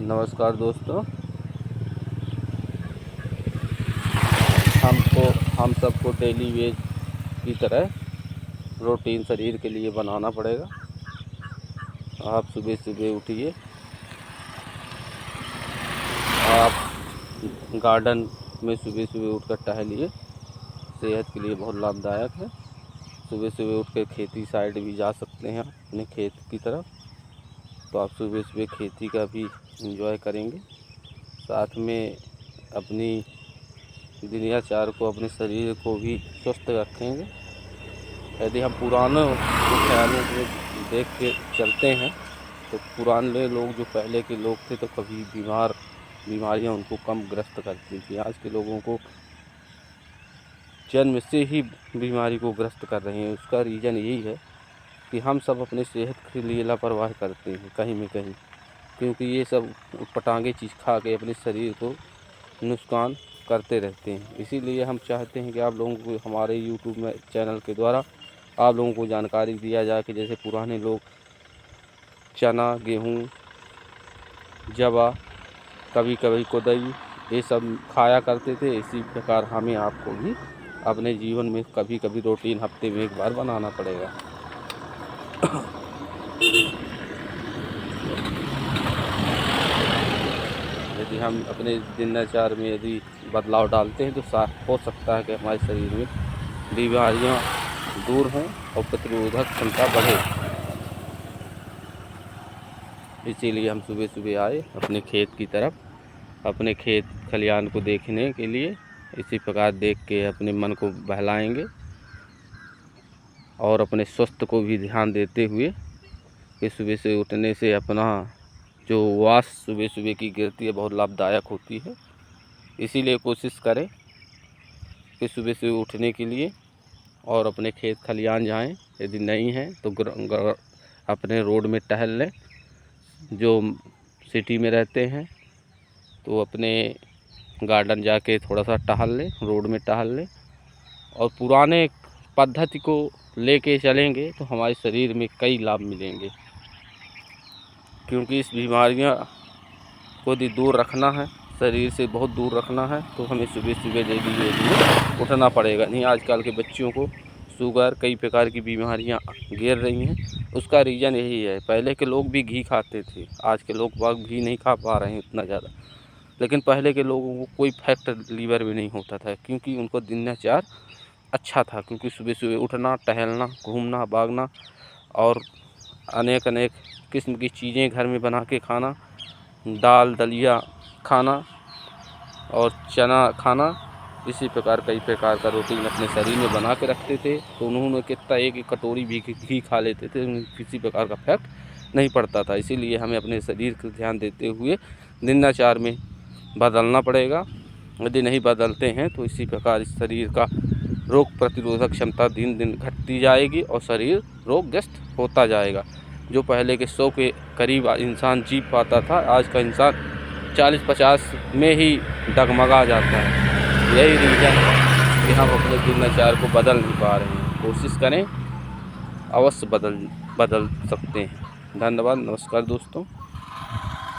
नमस्कार दोस्तों, हम सबको डेली वेज की तरह प्रोटीन शरीर के लिए बनाना पड़ेगा। आप सुबह सुबह उठिए, आप गार्डन में सुबह सुबह उठकर टहलिए, सेहत के लिए बहुत लाभदायक है। सुबह सुबह उठकर खेती साइड भी जा सकते हैं अपने खेत की तरफ, तो आप सुबह सुबह खेती का भी एंजॉय करेंगे। साथ में अपनी दिनचर्या को, अपने शरीर को भी स्वस्थ रखेंगे। यदि हम पुरानों ख्यालों को देख के चलते हैं तो पुराने लोग, जो पहले के लोग थे, तो कभी बीमारियां उनको कम ग्रस्त करती थी। आज के लोगों को जन्म से ही बीमारी को ग्रस्त कर रही हैं। उसका रीज़न यही है कि हम सब अपने सेहत के लिए लापरवाही करते हैं कहीं में कहीं, क्योंकि ये सब पटांगे चीज़ खा के अपने शरीर को नुकसान करते रहते हैं। इसीलिए हम चाहते हैं कि आप लोगों को हमारे यूट्यूब में चैनल के द्वारा आप लोगों को जानकारी दिया जाए कि जैसे पुराने लोग चना, गेहूँ, जवा, कभी कभी कुदई, ये सब खाया करते थे। इसी प्रकार हमें आपको भी अपने जीवन में कभी कभी रूटीन हफ्ते में एक बार बनाना पड़ेगा। यदि हम अपने दिनचर्या में यदि बदलाव डालते हैं तो हो सकता है कि हमारे शरीर में बीमारियां दूर हों और प्रतिरोधक क्षमता बढ़े। इसीलिए हम सुबह सुबह आए अपने खेत की तरफ, अपने खेत खलिहान को देखने के लिए। इसी प्रकार देख के अपने मन को बहलाएंगे और अपने स्वास्थ्य को भी ध्यान देते हुए कि सुबह से उठने से अपना जो वास सुबह सुबह की गिरती है बहुत लाभदायक होती है। इसीलिए कोशिश करें कि सुबह से उठने के लिए और अपने खेत खलिहान जाएं। यदि नहीं है तो अपने रोड में टहल लें। जो सिटी में रहते हैं तो अपने गार्डन जाके थोड़ा सा टहल लें, रोड में टहल लें। और पुराने पद्धति को लेके चलेंगे तो हमारे शरीर में कई लाभ मिलेंगे, क्योंकि इस बीमारियां को यदि दूर रखना है, शरीर से बहुत दूर रखना है, तो हमें सुबह सुबह डेली उठना पड़ेगा। नहीं, आजकल के बच्चों को शुगर, कई प्रकार की बीमारियां घेर रही हैं। उसका रीज़न यही है। पहले के लोग भी घी खाते थे, आज के लोग बाग घी नहीं खा पा रहे हैं उतना ज़्यादा। लेकिन पहले के लोगों को कोई फैट लीवर भी नहीं होता था, क्योंकि उनको दिनचर्या अच्छा था। क्योंकि सुबह सुबह उठना, टहलना, घूमना, भागना और अनेक अनेक किस्म की चीज़ें घर में बना के खाना, दाल दलिया खाना और चना खाना, इसी प्रकार कई प्रकार का रूटीन अपने शरीर में बना के रखते थे। तो उन्होंने कितना एक कटोरी भी घी खा लेते थे, किसी प्रकार का फैक्ट नहीं पड़ता था। इसीलिए हमें अपने शरीर का ध्यान देते हुए दिनचर्या में बदलना पड़ेगा। यदि नहीं बदलते हैं तो इसी प्रकार इस शरीर का रोग प्रतिरोधक क्षमता दिन दिन घटती जाएगी और शरीर रोगग्रस्त होता जाएगा। जो पहले के 100 के करीब इंसान जी पाता था, आज का इंसान 40-50 में ही डगमगा जाता है। यही रीज़न है कि हम अपने दिनचर्या को बदल नहीं पा रहे हैं। कोशिश करें, अवश्य बदल सकते हैं। धन्यवाद। नमस्कार दोस्तों।